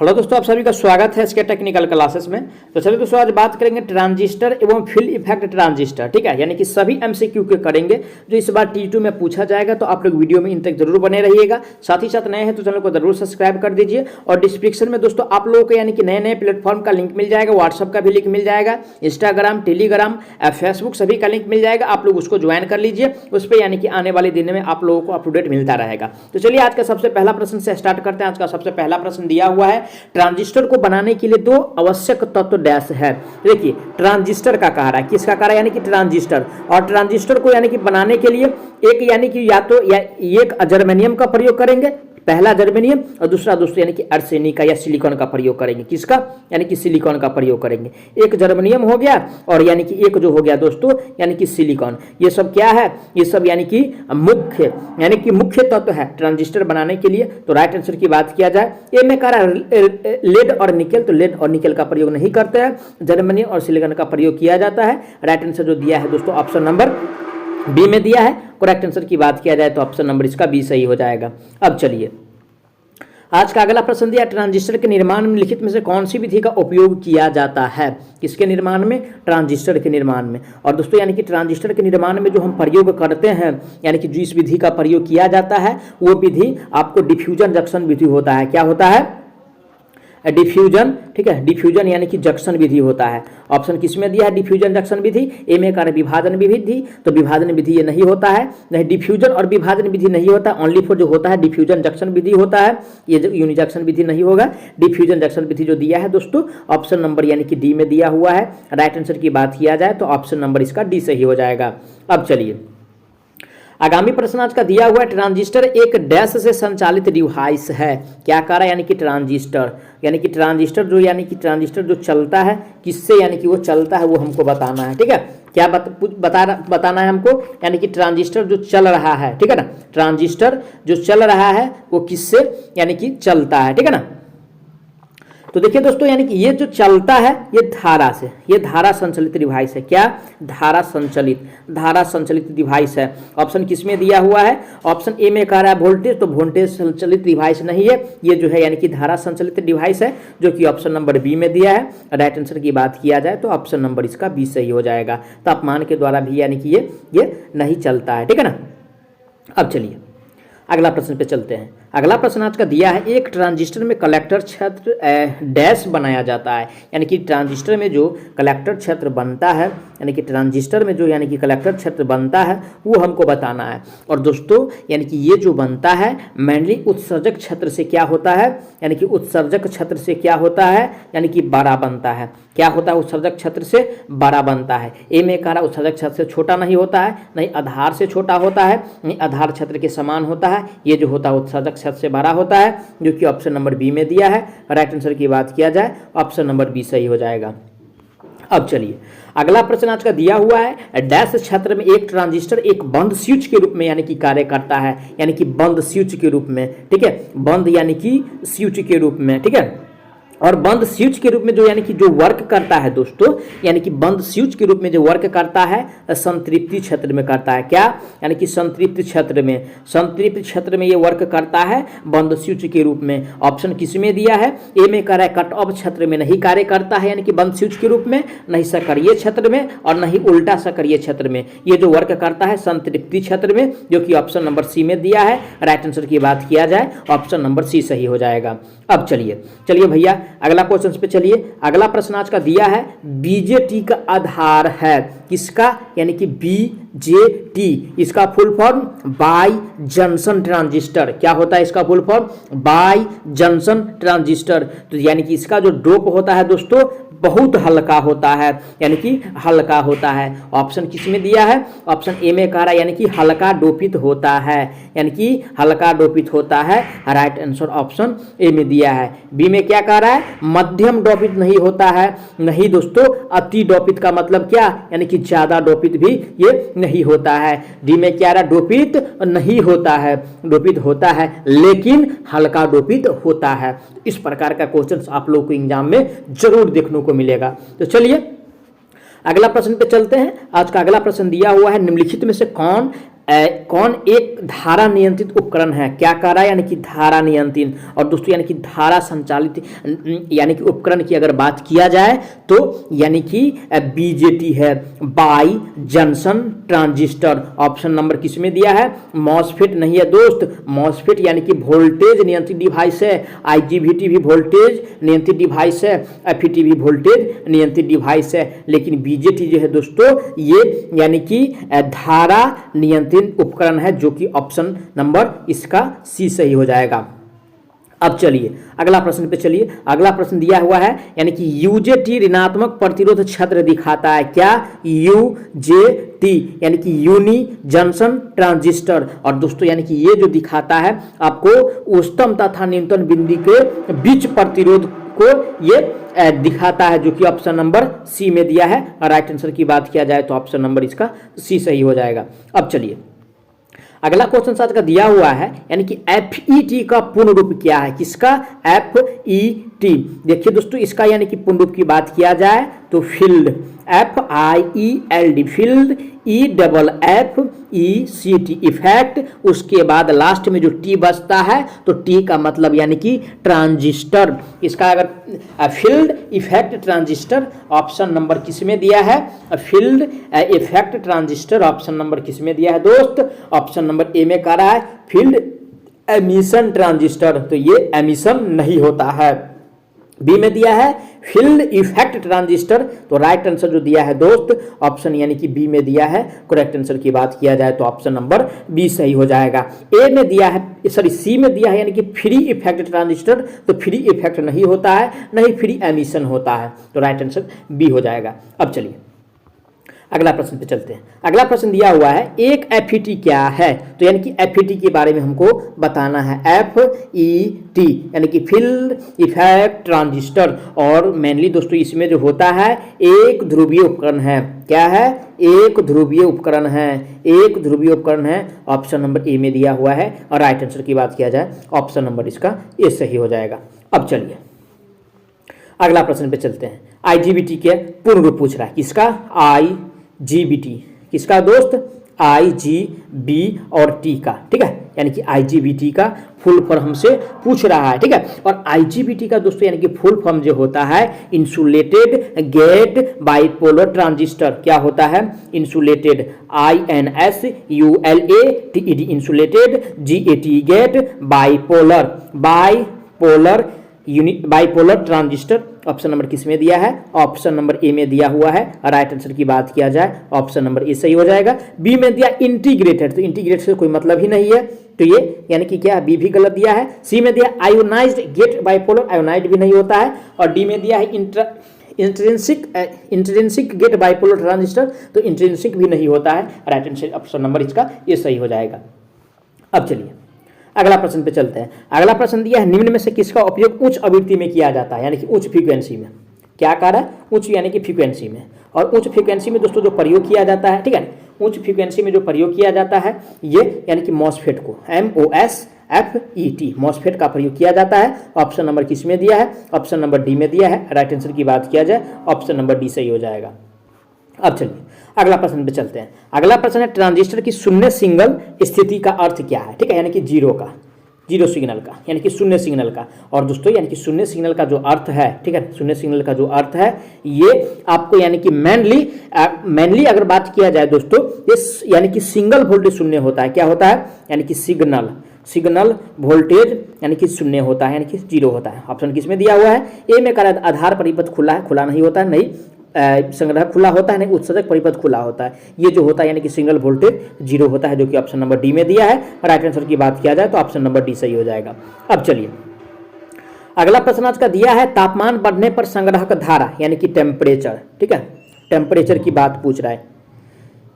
Hello दोस्तों, आप सभी का स्वागत है इसके टेक्निकल क्लासेस में। तो चलिए दोस्तों, आज बात करेंगे ट्रांजिस्टर एवं फील्ड इफेक्ट ट्रांजिस्टर। ठीक है, यानी कि सभी एमसीक्यू के करेंगे जो इस बार T2 में पूछा जाएगा। तो आप लोग वीडियो में इन तक जरूर बने रहिएगा। साथ ही साथ नए हैं तो चैनल को जरूर सब्सक्राइब कर दीजिए। और डिस्क्रिप्शन में दोस्तों आप लोगों को यानी कि नए नए प्लेटफॉर्म का लिंक मिल जाएगा, व्हाट्सअप का भी लिंक मिल जाएगा, इंस्टाग्राम, टेलीग्राम, फेसबुक सभी का लिंक मिल जाएगा। आप लोग उसको ज्वाइन कर लीजिए, उस पर यानी कि आने वाले दिन में आप लोगों को अप टू डेट मिलता रहेगा। तो चलिए आज का सबसे पहला प्रश्न से स्टार्ट करते हैं। आज का सबसे पहला प्रश्न दिया हुआ है, ट्रांजिस्टर को बनाने के लिए दो आवश्यक तत्व डैश है। देखिए ट्रांजिस्टर का कह रहा है, किसका कह रहा है, यानी कि ट्रांजिस्टर। और ट्रांजिस्टर को यानी कि बनाने के लिए एक यानी कि या तो एक जर्मेनियम का प्रयोग करेंगे, पहला जर्मेनियम, और दूसरा दोस्तों यानी कि आर्सेनिक का या सिलिकॉन का प्रयोग करेंगे। किसका, यानी कि सिलिकॉन का प्रयोग करेंगे। एक जर्मेनियम हो गया और यानी कि एक जो हो गया दोस्तों यानी कि सिलिकॉन। ये सब क्या है, ये सब यानी कि मुख्य तत्व है ट्रांजिस्टर बनाने के लिए। तो राइट आंसर की बात किया जाए, ए में कह रहा है लेड और निकल, तो लेड और निकल का प्रयोग नहीं करते हैं, जर्मेनियम और सिलिकॉन का प्रयोग किया जाता है। राइट आंसर जो दिया है दोस्तों ऑप्शन नंबर बी में दिया है। करेक्ट आंसर की बात किया जाए तो ऑप्शन नंबर इसका बी सही हो जाएगा। अब चलिए आज का अगला प्रश्न दिया, ट्रांजिस्टर के निर्माण में निम्नलिखित में से कौन सी विधि का उपयोग किया जाता है। किसके निर्माण में, ट्रांजिस्टर के निर्माण में। और दोस्तों यानी कि ट्रांजिस्टर के निर्माण में जो हम प्रयोग करते हैं, यानी कि जिस विधि का प्रयोग किया जाता है वो विधि आपको डिफ्यूजन जंक्शन विधि होता है। क्या होता है, डिफ्यूजन। ठीक है, डिफ्यूजन यानी कि जंक्शन विधि होता है। ऑप्शन किसमें दिया है, डिफ्यूजन जंक्शन विधि। ए में कार्य विभाजन विधि, तो विभाजन विधि ये नहीं होता है, नहीं डिफ्यूजन और विभाजन विधि नहीं होता, ओनली फॉर जो होता है डिफ्यूजन जंक्शन विधि होता है। ये जो यूनिजंक्शन विधि नहीं होगा, डिफ्यूजन जंक्शन विधि जो दिया है दोस्तों ऑप्शन नंबर यानी कि डी में दिया हुआ है। राइट आंसर की बात किया जाए तो ऑप्शन नंबर इसका डी सही हो जाएगा। अब चलिए आगामी प्रश्न आज का दिया हुआ है, ट्रांजिस्टर एक डैश से संचालित डिवाइस है। क्या कह रहा है, यानी कि ट्रांजिस्टर जो चलता है, किससे यानी कि वो चलता है वो हमको बताना है। ठीक है, क्या बताना है हमको, यानी कि ट्रांजिस्टर जो चल रहा है, ठीक है ना, ट्रांजिस्टर जो चल रहा है वो किससे यानी कि चलता है। ठीक है ना, तो देखिए दोस्तों यानी कि ये जो चलता है ये धारा से, ये धारा संचालित डिवाइस है। क्या, धारा संचालित डिवाइस है। ऑप्शन किसमें दिया हुआ है, ऑप्शन ए में कह रहा है वोल्टेज, तो वोल्टेज संचालित डिवाइस नहीं है, ये जो है यानी कि धारा संचालित डिवाइस है, जो कि ऑप्शन नंबर बी में दिया है। राइट आंसर की बात किया जाए तो ऑप्शन नंबर इसका बी सही हो जाएगा। तापमान के द्वारा भी यानी कि ये नहीं चलता है। ठीक है ना, अब चलिए अगला प्रश्न पे चलते हैं। अगला प्रश्न आज का दिया है, एक ट्रांजिस्टर में कलेक्टर क्षेत्र डैश बनाया जाता है। यानी कि ट्रांजिस्टर में जो कलेक्टर क्षेत्र बनता है, यानी कि ट्रांजिस्टर में जो यानी कि कलेक्टर क्षेत्र बनता है वो हमको बताना है। और दोस्तों यानी कि ये जो बनता है मेनली उत्सर्जक क्षेत्र से क्या होता है, यानी कि उत्सर्जक क्षेत्र से क्या होता है, यानी कि बड़ा बनता है। क्या होता है, उत्सर्जक क्षेत्र से बड़ा बनता है। ए में कह रहा उत्सर्जक क्षेत्र से छोटा नहीं होता है, नहीं आधार से छोटा होता है, नहीं आधार क्षेत्र के समान होता है। ये जो होता है उत्सर्जक क्षेत्र से बड़ा होता है, जो कि ऑप्शन नंबर बी में दिया है। राइट आंसर की बात किया जाए ऑप्शन नंबर बी सही हो जाएगा। अब चलिए अगला प्रश्न आज का दिया हुआ है, डैश क्षेत्र में एक ट्रांजिस्टर एक बंद स्विच के रूप में यानी कि कार्य करता है। यानी कि बंद स्विच के रूप में, ठीक है, बंद यानी कि स्विच के रूप में। ठीक है, और बंद स्विच के रूप में जो यानी कि जो वर्क करता है दोस्तों, यानी कि बंद स्विच के रूप में जो वर्क करता है संतृप्ति क्षेत्र में करता है। क्या, यानी कि संतृप्ति क्षेत्र में ये वर्क करता है बंद स्विच के रूप में। ऑप्शन किसमें दिया है, ए में कह रहा है कट ऑफ क्षेत्र में नहीं कार्य करता है, यानी कि बंद स्विच के रूप में, नहीं सक्रिय क्षेत्र में और नहीं उल्टा सक्रिय क्षेत्र में। ये जो वर्क करता है संतृप्ति क्षेत्र में, जो कि ऑप्शन नंबर सी में दिया है। राइट आंसर की बात किया जाए ऑप्शन नंबर सी सही हो जाएगा। अब चलिए भैया अगला क्वेश्चन पे चलिए। अगला प्रश्न आज का दिया है, बीजेटी का आधार है। किसका, यानी कि बीजेटी, इसका full form by junction transistor. क्या होता है इसका full form, by junction transistor. तो यानी कि इसका जो डोप होता है दोस्तों बहुत हल्का होता है, यानी कि हल्का होता है। ऑप्शन किसमें दिया है, ऑप्शन ए में कह रहा है यानी कि हल्का डोपित होता है, यानी कि हल्का डोपित होता है। राइट आंसर ऑप्शन ए में दिया है। बी में क्या कह रहा है, मध्यम डोपित नहीं होता है। नहीं दोस्तों, अति डोपित का मतलब क्या, यानी कि ज्यादा डोपित भी ये नहीं होता है। डी में क्या रहा, डोपित नहीं होता है, डोपित होता है लेकिन हल्का डोपित होता है। इस प्रकार का क्वेश्चन आप लोग को एग्जाम में जरूर देखने को मिलेगा। तो चलिए अगला प्रश्न पे चलते हैं। आज का अगला प्रश्न दिया हुआ है, निम्नलिखित में से कौन कौन एक धारा नियंत्रित उपकरण है। क्या कह रहा है, यानी कि धारा नियंत्रित। और दोस्तों यानी कि धारा संचालित यानी कि उपकरण की अगर बात किया जाए तो यानी कि बीजेटी है, by junction transistor. Option number किसमें दिया है, मॉसफेट नहीं है दोस्त। मॉसफेट यानी कि वोल्टेज नियंत्रित डिवाइस है, आईजीबीटी भी वोल्टेज नियंत्रित डिवाइस है, एफईटी भी वोल्टेज नियंत्रित डिवाइस है, लेकिन बीजेटी जो है दोस्तों ये यानी कि धारा नियंत्रित उपकरण है, जो कि ऑप्शन नंबर इसका सी सही हो जाएगा। अब चलिए अगला प्रश्न पे चलिए। अगला प्रश्न दिया हुआ है यानी कि यूजेटी ऋणात्मक प्रतिरोध क्षेत्र दिखाता है। क्या, यूजेटी यानी कि यूनी जंक्शन ट्रांजिस्टर। और दोस्तों यानी कि ये जो दिखाता है आपको उच्चतम तथा न्यूनतम बिंदु के बीच प्रतिरोध को ये दिखाता है, जो कि ऑप्शन नंबर सी में दिया है। और राइट आंसर की बात किया जाए तो ऑप्शन नंबर इसका सी सही हो जाएगा। अब चलिए अगला क्वेश्चन साथ का दिया हुआ है यानी कि एफईटी का पूर्ण रूप क्या है। किसका, एफईटी। देखिए दोस्तों इसका यानी कि पूर्ण रूप की बात किया जाए तो field, FIELD field, EFFECT effect, उसके बाद लास्ट में जो टी बचता है तो टी का मतलब यानी कि ट्रांजिस्टर। इसका अगर field effect transistor option number किस में दिया है, field effect transistor option number किस में दिया है दोस्त, ऑप्शन नंबर ए में कह रहा है फील्ड एमिशन ट्रांजिस्टर, तो ये एमिशन नहीं होता है। बी में दिया है फील्ड इफेक्ट ट्रांजिस्टर, तो राइट आंसर जो दिया है दोस्त ऑप्शन यानी कि बी में दिया है। करेक्ट आंसर की बात किया जाए तो ऑप्शन नंबर बी सही हो जाएगा। ए में दिया है, सॉरी सी में दिया है यानी कि फ्री इफेक्ट ट्रांजिस्टर, तो फ्री इफेक्ट नहीं होता है, नहीं फ्री एमिशन होता है, तो राइट आंसर बी हो जाएगा। अब चलिए अगला प्रश्न पे चलते हैं। अगला प्रश्न दिया हुआ है एक एफईटी क्या है, तो यानी कि एफईटी के बारे में हमको बताना है। एफईटी यानी कि फील्ड इफेक्ट ट्रांजिस्टर, और मेनली दोस्तों इसमें जो होता है एक ध्रुवीय उपकरण है। क्या है, एक ध्रुवीय उपकरण है, एक ध्रुवीय उपकरण है, ऑप्शन नंबर ए में दिया हुआ है। और राइट आंसर की बात किया जाए ऑप्शन नंबर इसका ए सही हो जाएगा। अब चलिए अगला प्रश्न पे चलते हैं। आईजीबीटी के पूर्ण रूप पूछ रहा है। किसका, आईजीबीटी, किसका दोस्त, IGB और टी का, ठीक है, यानी कि IGBT का फुल फॉर्म हमसे पूछ रहा है, ठीक है। और IGBT का दोस्तों यानी कि फुल फॉर्म जो होता है इंसुलेटेड गेट बाइपोलर ट्रांजिस्टर। क्या होता है, insulated, INSULATED insulated, GAT gate bipolar, bipolar unit bipolar transistor. Option number किस में दिया है, ऑप्शन नंबर ए में दिया हुआ है। राइट आंसर की बात किया जाए ऑप्शन नंबर ए सही हो जाएगा। बी में दिया इंटीग्रेटेड, तो इंटीग्रेटेड से कोई मतलब ही नहीं है, तो ये यानी कि क्या, बी भी गलत दिया है। सी में दिया आयोनाइज्ड गेट बाइपोलर, आयोनाइज्ड भी नहीं होता है। और डी में दिया है इंट्रिंसिक गेट बाइपोलर ट्रांजिस्टर, तो इंट्रिंसिक भी नहीं होता है। राइट आंसर ऑप्शन नंबर इसका ये सही हो जाएगा। अब चलिए अगला प्रश्न पे चलते हैं। अगला प्रश्न दिया है निम्न में से किसका उपयोग उच्च आवृत्ति में किया जाता है, यानी कि उच्च फ्रीक्वेंसी में। क्या कह रहा है, उच्च यानी कि फ्रीक्वेंसी में। और उच्च फ्रीक्वेंसी में दोस्तों जो प्रयोग किया जाता है, ठीक है, उच्च फ्रीक्वेंसी में जो प्रयोग किया जाता है ये यानी कि मॉसफेट को, MOSFET मॉसफेट का प्रयोग किया जाता है। ऑप्शन नंबर किस में दिया है, ऑप्शन नंबर डी में दिया है। राइट आंसर की बात किया जाए ऑप्शन नंबर डी सही हो जाएगा। अब चलिए अगला प्रश्न पे चलते हैं। अगला प्रश्न है ट्रांजिस्टर की शून्य सिंगल स्थिति का अर्थ क्या है, ठीक है, यानी कि जीरो का, जीरो सिग्नल का, यानी कि शून्य सिग्नल का। और दोस्तों यानी कि शून्य सिग्नल का जो अर्थ है, ठीक है, शून्य सिग्नल का जो अर्थ है ये आपको यानी कि मेनली अगर बात किया जाए दोस्तों, ये यानी कि सिंगल वोल्टेज शून्य होता है। क्या होता है, यानी कि सिग्नल वोल्टेज यानी कि शून्य होता है, यानी कि जीरो होता है। ऑप्शन किस में दिया हुआ है, ए में कह आधार परिपथ खुला है, खुला नहीं होता है, नहीं संग्रह खुला होता है, नहीं उत्सर्जक परिपथ खुला होता है। ये जो होता है यानी कि सिंगल वोल्टेज जीरो होता है, जो कि ऑप्शन नंबर डी में दिया है। राइट आंसर की बात किया जाए तो ऑप्शन नंबर डी सही हो जाएगा। अब चलिए अगला प्रश्न आज का दिया है तापमान बढ़ने पर संग्राहक धारा यानी कि टेम्परेचर, ठीक है, टेम्परेचर की बात पूछ रहा है,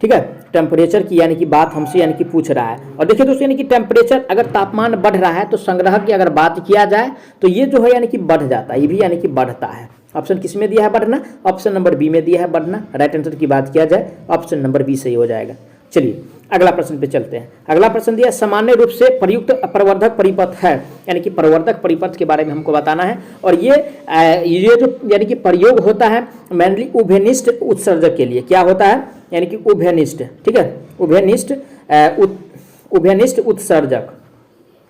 ठीक है, टेम्परेचर की यानी कि बात हमसे यानी कि पूछ रहा है। और देखिए दोस्तों यानी कि टेम्परेचर अगर तापमान बढ़ रहा है तो संग्राहक की अगर बात किया जाए तो ये जो है यानी कि बढ़ जाता है, ये भी यानी कि बढ़ता है। ऑप्शन किस में दिया है बढ़ना, ऑप्शन नंबर बी में दिया है बढ़ना। राइट आंसर की बात किया जाए ऑप्शन नंबर बी सही हो जाएगा। चलिए अगला प्रश्न पे चलते हैं। अगला प्रश्न दिया सामान्य रूप से प्रयुक्त प्रवर्धक परिपथ है, यानी कि प्रवर्धक परिपथ के बारे में हमको बताना है। और ये जो यानी कि प्रयोग होता है मेनली उभयनिष्ठ उत्सर्जक के लिए। क्या होता है, यानी कि उभयनिष्ठ, ठीक है, उभयनिष्ठ उभयनिष्ठ उत्सर्जक,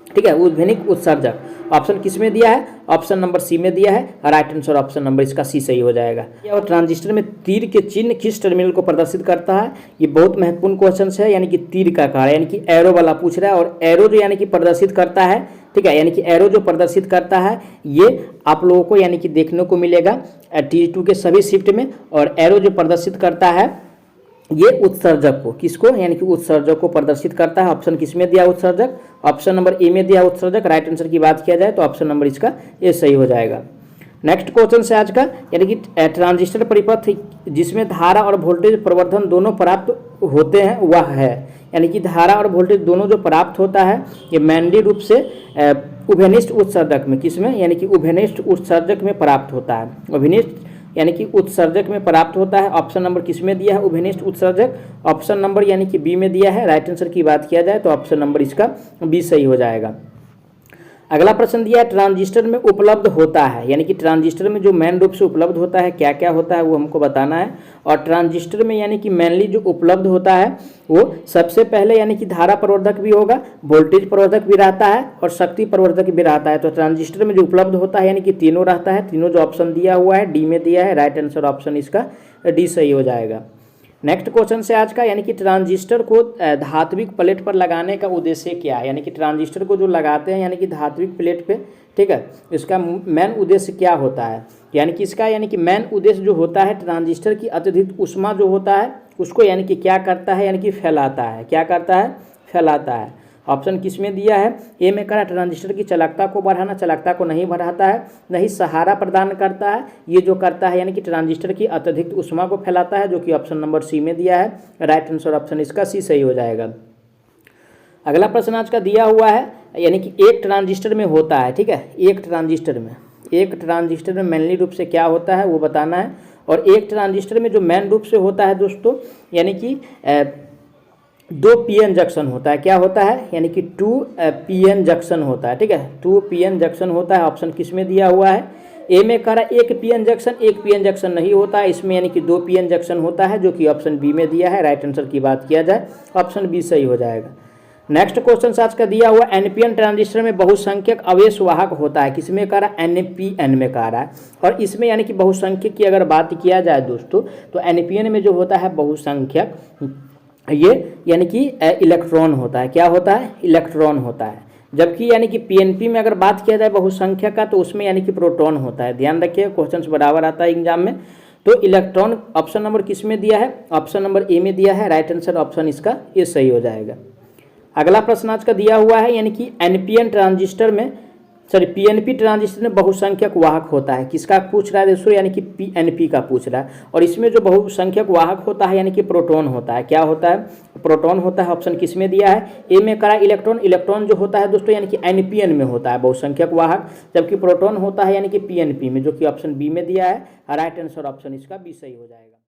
ठीक है, उद्भेनिक उत्सर्जक। ऑप्शन किस में दिया है? ऑप्शन नंबर सी में दिया है। राइट आंसर ऑप्शन नंबर इसका सी सही हो जाएगा। और ट्रांजिस्टर में तीर के चिन्ह किस टर्मिनल को प्रदर्शित करता है? ये बहुत महत्वपूर्ण क्वेश्चन है, यानी कि तीर का कार्य, यानी कि एरो वाला पूछ रहा है। और एरो जो यानी कि प्रदर्शित करता है, ठीक है, यानी कि एरो जो प्रदर्शित करता है ये आप लोगों को यानी कि देखने को मिलेगा T2 के सभी शिफ्ट में। और एरो जो प्रदर्शित करता है ये उत्सर्जक को, किसको? यानी कि उत्सर्जक को प्रदर्शित करता है। ऑप्शन किस में दिया? उत्सर्जक। ऑप्शन नंबर ए में दिया उत्सर्जक। राइट आंसर की बात किया जाए तो ऑप्शन नंबर इसका ए सही हो जाएगा। नेक्स्ट क्वेश्चन से आज का, यानी कि ट्रांजिस्टर परिपथ जिसमें धारा और वोल्टेज प्रवर्धन दोनों प्राप्त होते हैं वह है। यानी कि धारा और वोल्टेज दोनों जो प्राप्त होता है ये मैनली रूप से उभयनिष्ठ उत्सर्जक में, किसमें? यानी कि उभयनिष्ठ उत्सर्जक में प्राप्त होता है। उभयनिष्ठ यानी कि उत्सर्जक में प्राप्त होता है। ऑप्शन नंबर किस में दिया है? उभयनिष्ठ उत्सर्जक। ऑप्शन नंबर यानी कि बी में दिया है। राइट आंसर की बात किया जाए तो ऑप्शन नंबर इसका बी सही हो जाएगा। अगला प्रश्न दिया है ट्रांजिस्टर में उपलब्ध होता है, यानी कि ट्रांजिस्टर में जो मेन रूप से उपलब्ध होता है क्या क्या होता है वो हमको बताना है। और ट्रांजिस्टर में यानी कि मेनली जो उपलब्ध होता है वो सबसे पहले यानी कि धारा प्रवर्धक भी होगा, वोल्टेज प्रवर्धक भी रहता है और शक्ति प्रवर्धक भी रहता है। तो ट्रांजिस्टर में जो उपलब्ध होता है यानी कि तीनों रहता है। तीनों जो ऑप्शन दिया हुआ है डी में दिया है। राइट आंसर ऑप्शन इसका डी सही हो जाएगा। नेक्स्ट क्वेश्चन से आज का, यानी कि ट्रांजिस्टर को धात्विक प्लेट पर लगाने का उद्देश्य क्या है? यानी कि ट्रांजिस्टर को जो लगाते हैं यानी कि धात्विक प्लेट पे, ठीक है, इसका मेन उद्देश्य क्या होता है? यानी कि इसका यानी कि मेन उद्देश्य जो होता है ट्रांजिस्टर की अत्यधिक ऊष्मा जो होता है उसको यानी कि क्या करता है? यानी कि फैलाता है। क्या करता है? फैलाता है। ऑप्शन किस में दिया है? ए में कहा ट्रांजिस्टर की चालकता को बढ़ाना, चालकता को नहीं बढ़ाता है, नहीं सहारा प्रदान करता है। ये जो करता है यानी कि ट्रांजिस्टर की अत्यधिक ऊष्मा को फैलाता है, जो कि ऑप्शन नंबर सी में दिया है। राइट आंसर ऑप्शन इसका सी सही हो जाएगा। अगला प्रश्न आज का दिया हुआ है, यानी कि एक ट्रांजिस्टर में होता है, ठीक है, एक ट्रांजिस्टर में मेनली रूप से क्या होता है वो बताना है। और एक ट्रांजिस्टर में जो मेन रूप से होता है दोस्तों, यानी कि 2 पीएन जंक्शन होता है। क्या होता है? यानी कि 2 पीएन जंक्शन होता है, ठीक है, 2 पीएन जंक्शन होता है। ऑप्शन किस में दिया हुआ है? ए में कह रहा है एक पीएन जंक्शन नहीं होता है इसमें, यानी कि 2 पीएन जंक्शन होता है, जो कि ऑप्शन बी में दिया है। राइट आंसर की बात किया जाए ऑप्शन बी सही हो जाएगा। नेक्स्ट क्वेश्चन आज का दिया हुआ, एनपीएन ट्रांजिस्टर में बहुसंख्यक अवेश वाहक होता है। किसमें कह रहा है? एनपीएन में कह रहा है। और इसमें यानी कि बहुसंख्यक की अगर बात किया जाए दोस्तों तो एनपीएन में जो होता है बहुसंख्यक, ये यानी कि इलेक्ट्रॉन होता है। क्या होता है? इलेक्ट्रॉन होता है। जबकि यानी कि पीएनपी में अगर बात किया जाए बहुसंख्यक का तो उसमें यानी कि प्रोटॉन होता है। ध्यान रखिए क्वेश्चंस बराबर आता है एग्जाम में। तो इलेक्ट्रॉन ऑप्शन नंबर किस में दिया है? ऑप्शन नंबर ए में दिया है। राइट आंसर ऑप्शन इसका ए सही हो जाएगा। अगला प्रश्न आज का दिया हुआ है, यानी कि एनपीएन ट्रांजिस्टर में पीएनपी ट्रांजिस्टर में बहुसंख्यक वाहक होता है। किसका पूछ रहा है दोस्तों? यानी कि पीएनपी का पूछ रहा है। और इसमें जो बहुसंख्यक वाहक होता है यानी कि प्रोटॉन होता है। क्या होता है? प्रोटॉन होता है। ऑप्शन किस में दिया है? ए में करा इलेक्ट्रॉन। इलेक्ट्रॉन जो होता है दोस्तों यानी कि एनपीएन में होता है बहुसंख्यक वाहक, जबकि प्रोटॉन होता है यानी कि पीएनपी में, जो कि ऑप्शन बी में दिया है। राइट आंसर ऑप्शन इसका बी सही हो जाएगा।